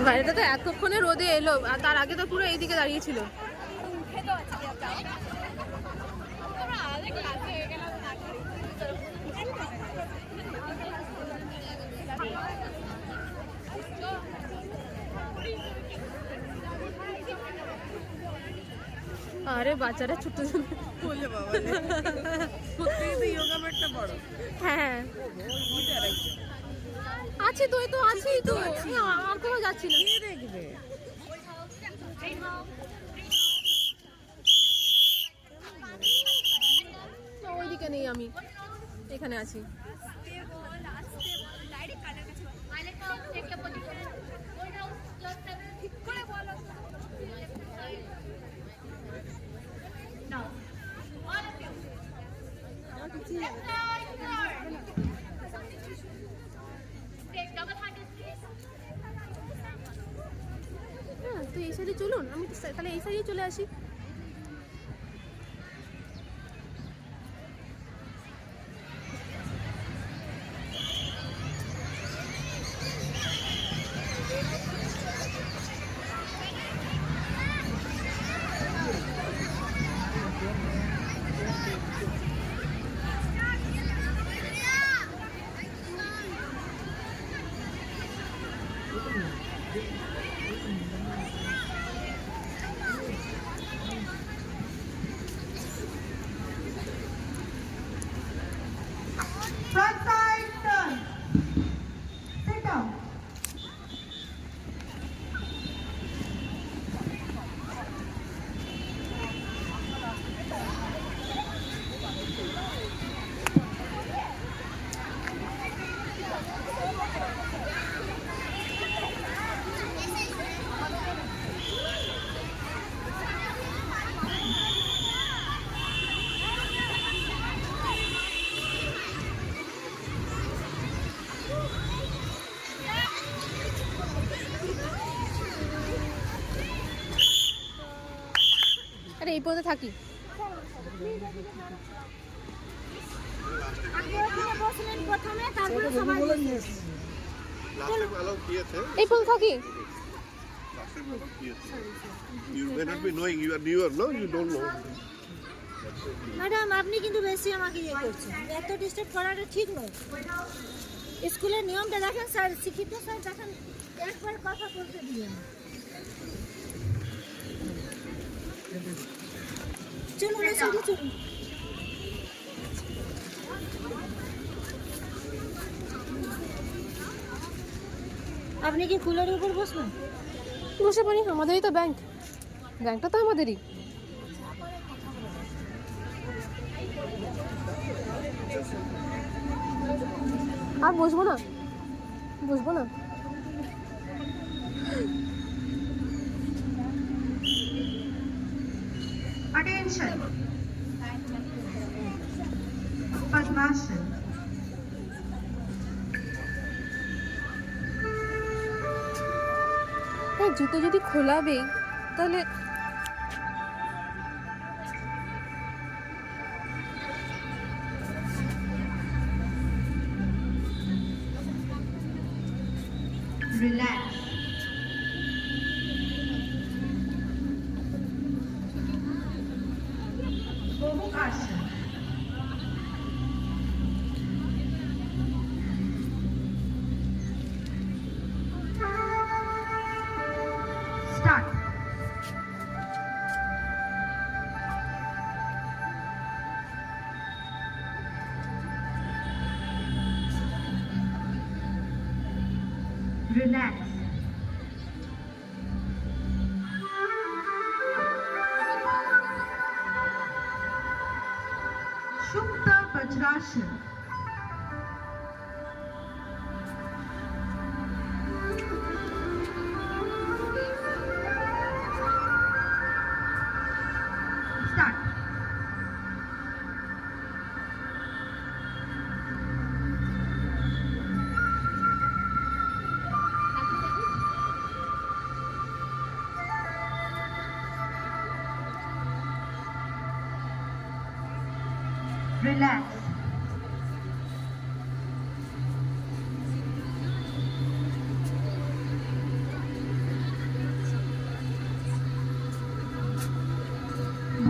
বাইরেটা তো এতক্ষণে রোদে এলো, আর তার আগে তো পুরো এইদিকে দাঁড়িয়েছিল। আরে বাচ্চারা ছোট ছোট বলে বাবা সত্যিই তো যোগা ম্যাটটা বড়। হ্যাঁ আছে তো, এই তো আছেই তো, আর কোথাও যাচ্ছি না। কে দেখবে? না, ওইদিকে নেই, আমি এখানে আছি। হ্যাঁ, তো এই সাইডে চলুন, আমি তো তাহলে এই সাইডে চলে আসি। Front side turn. Sit down. আরে এই পর্যন্ত থাকি। এই পর্যন্ত থাকি। You may not be knowing, you are newer, no? You don't know. Madam আপনি কিন্তু বেশি আমাকে ইয়ে করছেন, এত ডিস্টার্ব করাটা ঠিক নয়। স্কুলের নিয়মটা দেখেন স্যার, শিক্ষিত স্যার দেখেন, একবার কথা বলতে দিলেন। চলুন এসে চলুন। আপনি কি কুলারের উপর বসবেন? বসে পারি, আমাদেরই তো ব্যাংক, ব্যাংকটা তো আমাদেরই। আর বসবো না, বসবো না। Attention. Padmasana. হ্যাঁ, জুতো যদি খোলাবেই তাহলে Relax. Gomukasana. Start. Relax. Shukta Vajrasana. Start. Relax.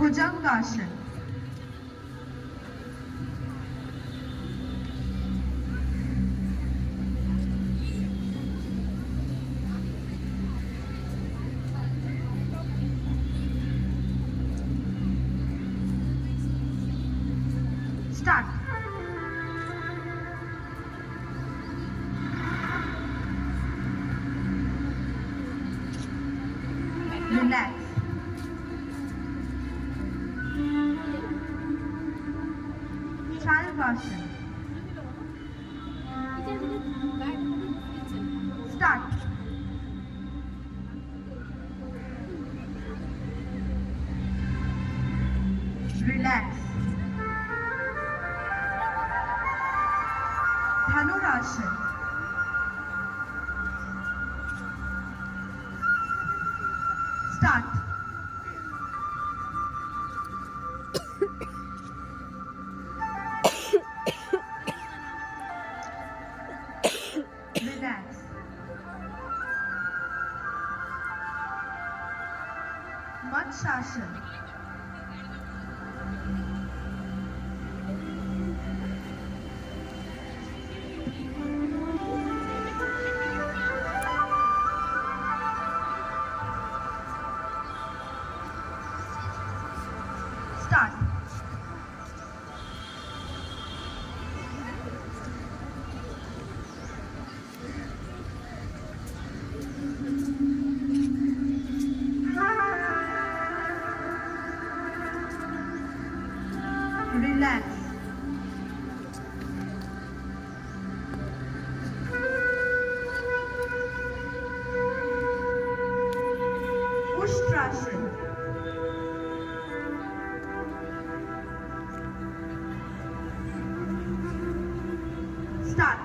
Bhujangasana. Start. Relax. Chalvasana. Start. Relax. Dhanurasana. Start. Relax. Matshasana. Start. Relax. Ustrasana. Start.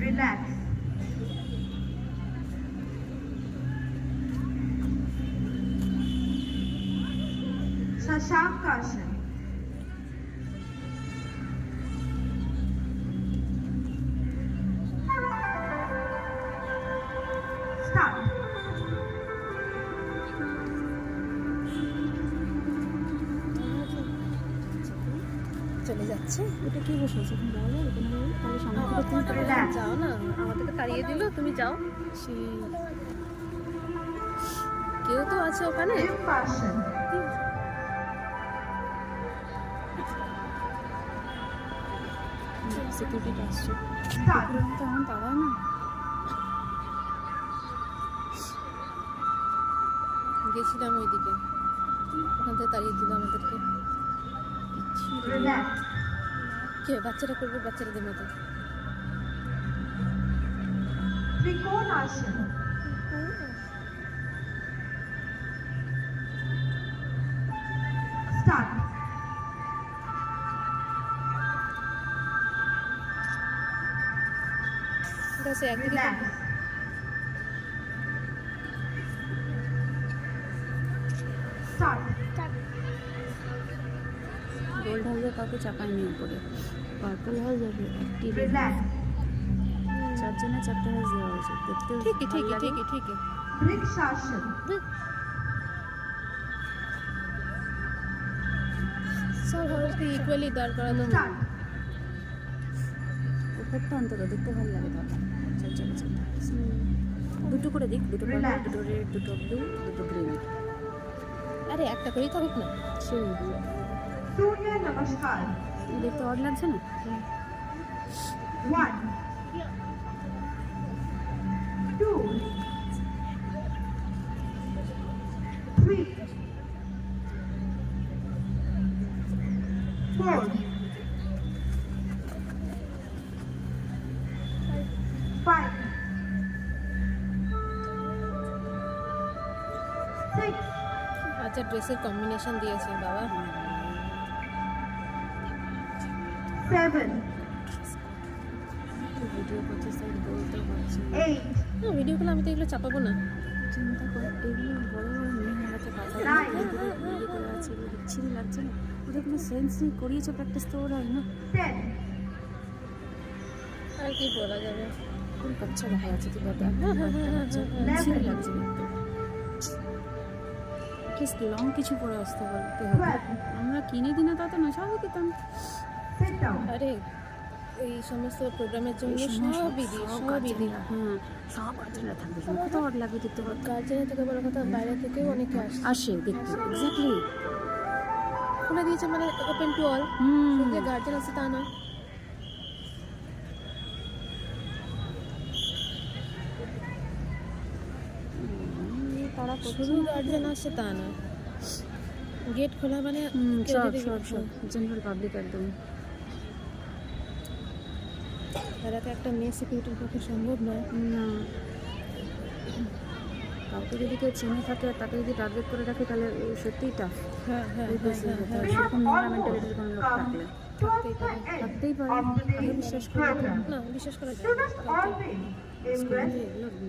Relax. Shashankasana. Start. চলে যাচ্ছে। এটা কি বসেছে তুমি যাও যাবে কোনো তাহলে সামনে থেকে তুমি তো Relax. যাও না, আমাদেরকে তাড়িয়ে দিল, তুমি যাও। সেই কেউ তো আছে ওখানে। Vipassana. সিকিউরিটি আসছে Start. তো এখন তারাই না গেছিলাম ওইদিকে, ওখান থেকে তাড়িয়ে দিল আমাদেরকে। Relax. কে বাচ্চারা করবে বাচ্চাদের মতো। Trikonasana. Start. ঠিক আছে, একদিকে Relax. Start. গোল্ড হাউসে কাউকে চাপায়নি উপরে পার্পল হাউস যাবে একটি Relax. চারজনের চারটে হাউস দেওয়া হয়েছে দেখতে ঠিকই ঠিকই ঠিকই ঠিকই। Vrikshasana. সব হাউসকে ইকুয়ালি দাঁড় করানো। Start. উপরটা অন্তত দেখতে ভালো লাগে তাহলে চারজনের চারটে house। দুটো করে দিক, দুটো পার্পল, Relax. দুটো রেড, দুটো ব্লু, দুটো গ্রিন। আরে একটা করেই থাকুক না। সেই Surya Namaskar. দেখতে অড লাগছে না? 1, 2, 3, 4, 5, 6, আচ্ছা, ড্রেসের কম্বিনেশন দিয়েছে বাবা। 7, ভিডিও করছে স্যার বলতে পারছি 8, না, ভিডিও করলে আমি তো এগুলো চাপাবো না। চিন্তা কর এগুলো বড় বড় মেয়ে হয়ে গেছে কথা Nine. করে আছে বিচ্ছিরি লাগছে না? ওদের কোনো সেন্স নেই, করিয়েছে প্র্যাকটিস তো ওরাই না। 10, আর কি বলা যাবে। কোন বাচ্চা দেখা যাচ্ছে কি বাবা, ছিল লাগছে দেখতে। প্লিজ লং কিছু পরে আসতে বলতে হবে। 12, আমরা কিনে দিনে তা তো না, সবই দিতাম। sit down. আরে এই সমস্ত প্রোগ্রামের জন্য এই সময় সবই দিই, সবই দিই। হ্যাঁ, সব গার্জেনরা থাকবে, কত অড লাগবে দেখতে পারবে। গার্জেনের থেকে বড় কথা বাইরে থেকেও অনেকে আসে। আসে দেখতে, এক্স্যাক্টলি। খুলে দিয়েছে মানে ওপেন টু অল, শুধু গার্জেন আছে তা না। তারা শুধু গার্জেন আসে তা না, গেট খোলা মানে কেউ সব যদি সব সব জেনারেল পাবলিক একদম। এলাকা একটা মেয়ে সিকিউরিটির পক্ষে সম্ভব নয়। না, কাউকে যদি কেউ চিনে থাকে আর তাকে যদি টার্গেট করে রাখে তাহলে সত্যিই টাফ। হ্যাঁ হ্যাঁ সেরকম নোংরা মেন্টালিটির কোনো লোক থাকলে থাকতেই পারে। থাকতেই পারে। আগে বিশ্বাস করে না বিশ্বাস করা যায় না। Students always invest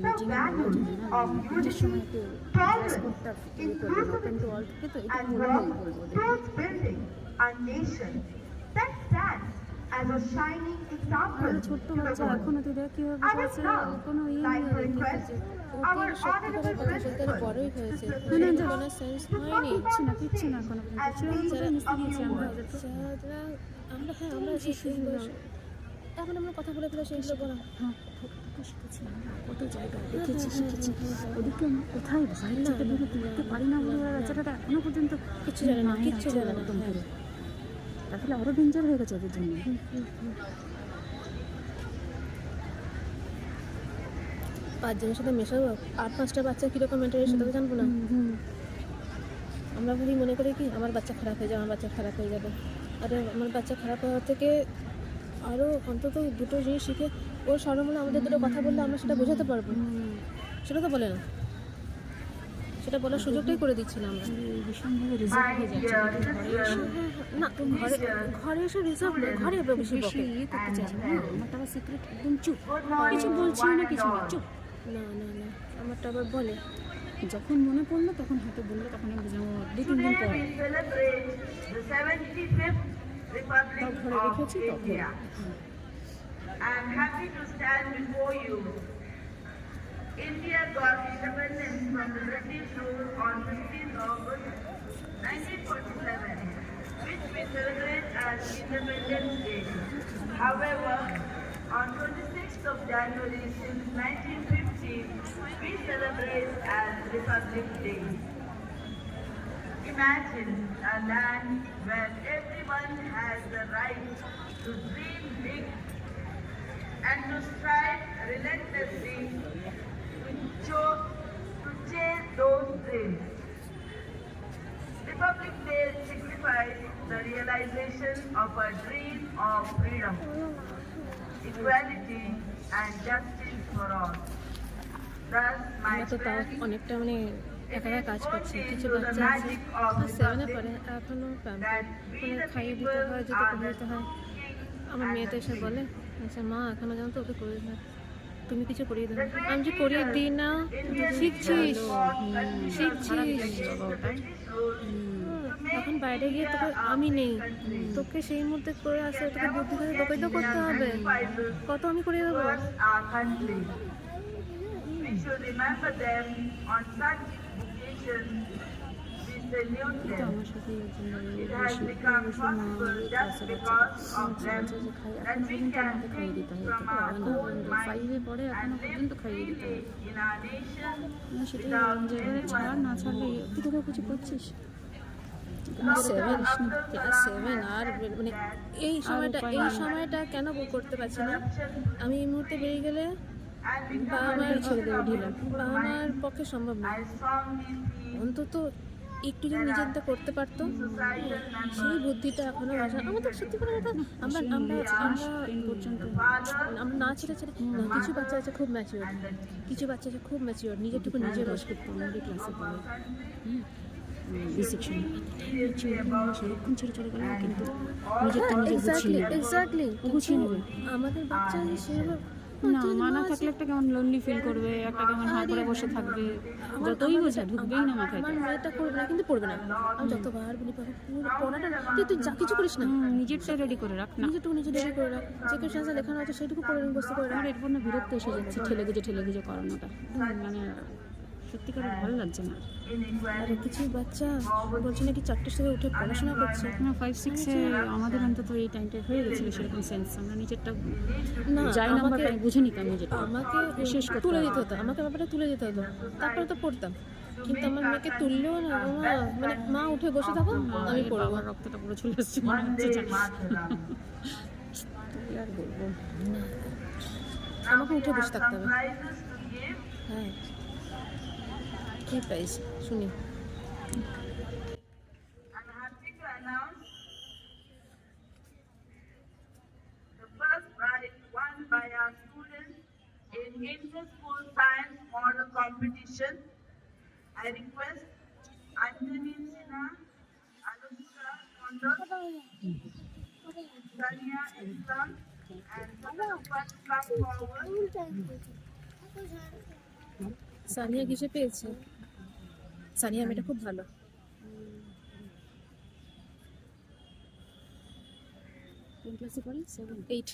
the value of নিজের সময় একটু tolerance, ওপেন টু অল থেকে তো এটা and বলবো work বলবো towards building a nation that stands as a shining example R to ছোট্ট the বাচ্চা world. এখনো তুই দেখ কিভাবে I বসে would আছে, now কোনো like to request our সত্যি করে honorable কথা বলতে principal, বড়ই হয়েছে, না, কোনো সেন্স to হয়নি। কিচ্ছু না কিচ্ছু না এখনো as পর্যন্ত। we মিশতে দিয়েছি আমরা appeal. ওদেরকে। যারা আমরা হ্যাঁ আমরা এই বয়সে এখন আমরা কথা বলে ফেলে সেইগুলো বলা। হ্যাঁ, শিখেছি আমরা, কত জায়গায় দেখেছি শিখেছি। ওদিকে আমরা কোথায় বাইরে থেকে দূরে তুলতে পারি না বলে ওরা বেচারাটা এখনো পর্যন্ত কিচ্ছু জানে না, কিচ্ছু জানে না। একদম পুরো। তাহলে আরো ডেঞ্জার হয়ে গেছে ওদের জন্য। পাঁচজনের সাথে মেশাবো, 8-5টা বাচ্চা কীরকম মেন্টালি সেটা তো জানবো না। আমরা বলি মনে করি কি আমার বাচ্চা খারাপ হয়ে যাবে, আমার বাচ্চা খারাপ হয়ে যাবে। আরে আমার বাচ্চা খারাপ হওয়ার থেকে আরও অন্তত দুটো জিনিস শিখে ওর সরমূলে আমাদের দুটো কথা বললে আমরা সেটা বোঝাতে পারবো। সেটা তো বলে না, সেটা বলার সুযোগটাই করে দিচ্ছি না আমরা। ভীষণভাবে রিজার্ভ হয়ে যাচ্ছে না ঘরে ঘরে এসে রিজার্ভ নেই, ঘরে এবার বেশি বেশি বকে। ইয়ে করতে চাইছে না। আমার টাকা সিক্রেট একদম চুপ, কিছু বলছি না, কিছু না, চুপ। না না না আমারটা আবার বলে। যখন মনে পড়লো তখন হয়তো বললো, তখন আমি বুঝলাম 2-3 দিন পর। Today we celebrate the 75th Republic ঘরে of রেখেছি তখন। India. I am happy to stand before you. India got independence from the British rule on 15th August 1947, which we celebrate as Independence Day. However, on 26th of January since 1950, we celebrate as Republic Day. Imagine a land where everyone has the right to dream big and to strive relentlessly to chase those dreams. Republic Day signifies the realization of a dream of freedom, equality, and justice for all. Thus, my আমরা তো তাও friends, অনেকটা মানে একা একা কাজ করছি। কিছু to the বাচ্চা আছে magic of 7-এ Republic পড়ে, এখনও that we মানে the খাইয়ে দিতে people হয়, যেতে are করে the দিতে হয়। king আমার and মেয়ে তো the এসে queen. বলে আচ্ছা মা এখনও জানো তো ওকে করে দিতে হয়, তুমি কিছু করিয়ে দেবে। আমি যে করিয়ে দিই না, শিখছিস শিখছিস। এখন বাইরে গিয়ে তোকে আমি নেই, তোকে সেই মুহূর্তে করে আসে, তোকে বুদ্ধি করে তোকে তো করতে হবে। কত আমি করিয়ে দেবো। Towards our country. We should remember them on such occasions. We salute them. আমার সাথে একজন It has become possible just because of them that we can think from our own mind 5-এ পরে and এখনো live পর্যন্ত খাইয়ে দিতে freely হয়। in our nation সেটাই without যে এবারে ছাড় না anyone. ছাড়লে তুই কোথাও কিছু করছিস। ক্লাস 7 আর মানে এই সময়টা কেন করতে পারছি না। আমি এই মুহূর্তে বেরিয়ে গেলে And বাবা become মার a ছেড়ে দেবে ঢিলা, peaceful বাবা মার mind. পক্ষে সম্ভব না। I strongly feel অন্তত একটু যদি নিজেরটা করতে পারতো, societal সেই members, বুদ্ধিটা এখনো আসে। আমাদের সত্যি করে কথা আমরা আমরা পর্যন্ত fathers, আমরা না ছেড়ে ছেড়ে না, কিছু বাচ্চা আছে খুব ম্যাচিওর, কিছু বাচ্চা আছে খুব ম্যাচিওর, নিজেরটুকু নিজে বসে। প্রাইমারি ক্লাসে পড়ে বি সেকশন সেরকম ছেড়ে চলে গেল, কিন্তু নিজেরটা নিজে গুছিয়ে নেবে। এক্স্যাক্টলি গুছিয়ে নেবে। আমাদের বাচ্চা সেভাবে না মানা থাকলে একটা কেমন লোনলি ফিল করবে, একটা কেমন হাঁ করে বসে থাকবে, যতই বোঝা ঢুকবেই না মাথায়। আমার মেয়েটা করবে না, কিন্তু পড়বে না। আমি যতবার বলি বাবা পড়াটা তুই যা কিছু করিস না, নিজেরটাই রেডি করে রাখ না। নিজেটুকু নিজে রেডি করে রাখ, যে কোশ্চেন লেখানো আছে সেটুকু পড়ে মুখস্থ করে রাখ। আমার এরপর না বিরক্ত এসে যাচ্ছে ঠেলে গুজে করানোটা, মানে সত্যিকার ভালো লাগছে না। আরে কিছু বাচ্চা বলছে নাকি 4টের সময় উঠে পড়াশোনা করছে। না 5-6-এ আমাদের অন্তত এই টাইমটা হয়ে গেছিলো সেরকম সেন্স, আমরা নিজেরটা না যাই নাম্বারটা আমি বুঝে নিতাম নিজেরটা। আমাকে শেষ তুলে দিতে হতো, আমাকে ব্যাপারটা তুলে দিতে হতো, তারপরে তো পড়তাম। কিন্তু আমার মেয়েকে তুললেও না, ও মা মানে মা উঠে বসে থাকো আমি পড়বো। বাবার রক্তটা পুরো চলে আসছে মনে হচ্ছে। কি আর বলবো, আমাকে উঠে বসে থাকতে হবে। Prizes to give. হ্যাঁ কি প্রাইস শুনি। I'm happy to announce the first prize won by our students in inter-school science model competition. I request Anjani Sinha, Anushka Kondor, Sania Islam, and Satyapan come forward. Sania কিসে পেয়েছে? সানিয়া মেয়েটা খুব ভালো। কোন ক্লাসে পড়ে? 8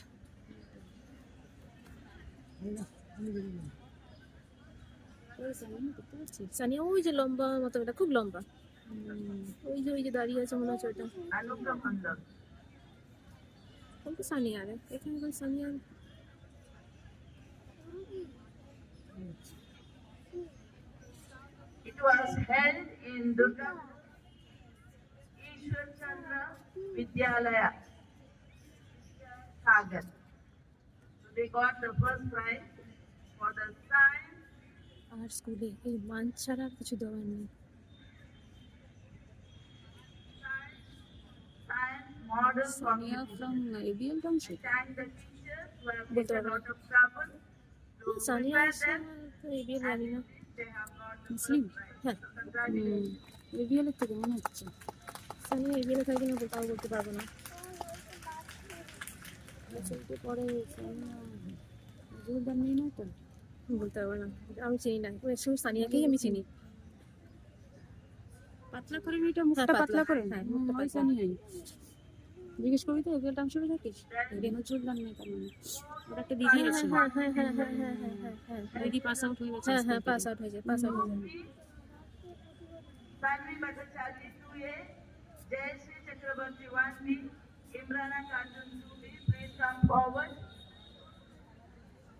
দেখতে পাচ্ছি। সানিয়া ওই যে লম্বা মতো, এটা খুব লম্বা, ওই যে দাঁড়িয়ে আছে মনে হচ্ছে ওটা। Anushka Kondor. কোন তো সানিয়া রে, এখানে কোন Sania? It was held in Durga Ishwar Chandra Vidyalaya, Sagar. So they got the first prize for the science, আর স্কুলে এই মাঞ্চ ছাড়া আর কিছু দেওয়ার নেই। science model Sania competition. From ABL township. Thank the teachers who have বলতে taken a পারবো lot of trouble to Sania prepare আসছে them. তো এই বিয়ে জানি না। They have got the Muslim? first prize. হ্যাঁ So congratulations. এবিএল এর থেকে মনে হচ্ছে। সানিয়া এই বিয়ে থাকে কিনা তাও বলতে পারবো না। চলতে পরে জোরদার নেই না তো। বলতে পারবো না, আমি চিনি না। ওই সব সানিয়াকেই আমি চিনি। পাতলা করে মেয়েটা, মুখটা পাতলা করে। হ্যাঁ, মুখটা ওই পাতলা। সানিয়াই। জিজ্ঞেস করবি তো এবিএল টাউনশিপে থাকিস? এবিএল জোরদার নেই তার মানে। ওটা একটা দিদি আছে। হ্যাঁ হ্যাঁ হ্যাঁ হ্যাঁ হ্যাঁ হ্যাঁ হ্যাঁ হ্যাঁ হ্যাঁ দিদি পাস আউট হয়ে গেছে। হ্যাঁ হ্যাঁ পাস আউট হয়ে যায়, পাস আউট হয়ে যায়। Tanvi Bhattacharya 2A, Jayashree Chakrabarti 1B, Imrana Khatun 2B, please come forward.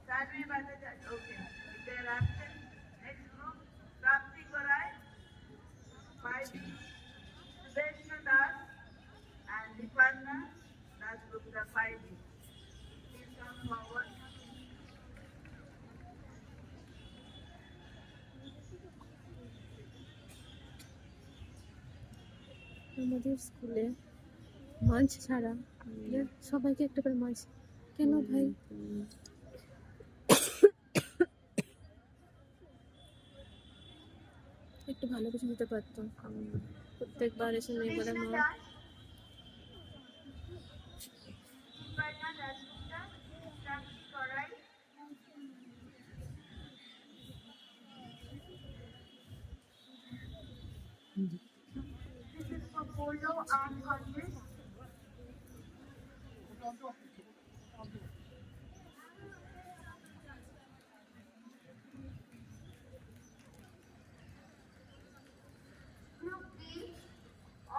Tanvi Bhattacharya, okay. If they are absent, next group, Prapti Gorai, 5B, Sudeshna Das, and Dipanna, that's group the 5B. Please come forward. আমাদের স্কুলে Munch ছাড়া সবাইকে একটা করে Munch কেন ভাই? একটু ভালো কিছু দিতে পারতো। প্রত্যেকবার এসে মেয়ে বলে Krishna মা Das, Dipanna Dasgupta, Prapti Gorai, this is for Polo Art Contest. Group B,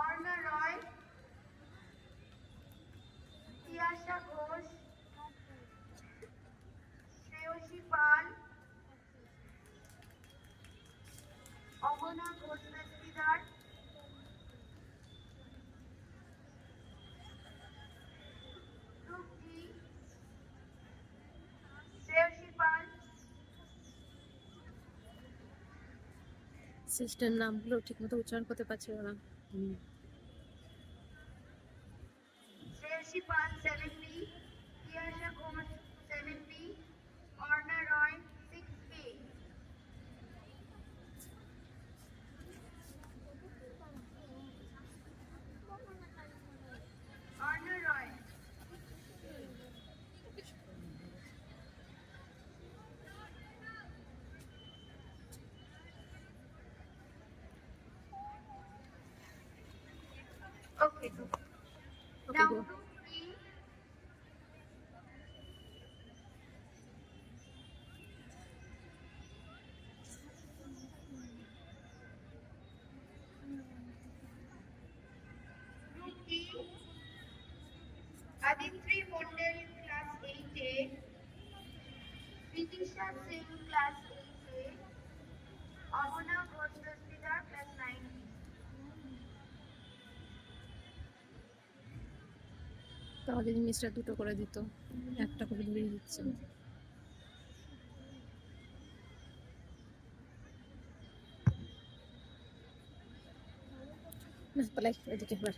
Orna Roy, Tiyasha Ghosh, Shreyoshi Pal, Omana Ghosh Nastidar, Group D, Shreyoshi Pal, sister নামগুলো ঠিক মতো উচ্চারণ করতে পারছিল না। Shreyoshi Pal 7B, Tiyasha Ghosh 7B, Orna Roy 6B. Orna Roy. Vitisha Singh, class 8A. Amona Gostasida, class 9B. তাও যদি mister দুটো করে দিত, একটা করে ধরিয়ে দিচ্ছে না। পালাই ওইদিকে এবার।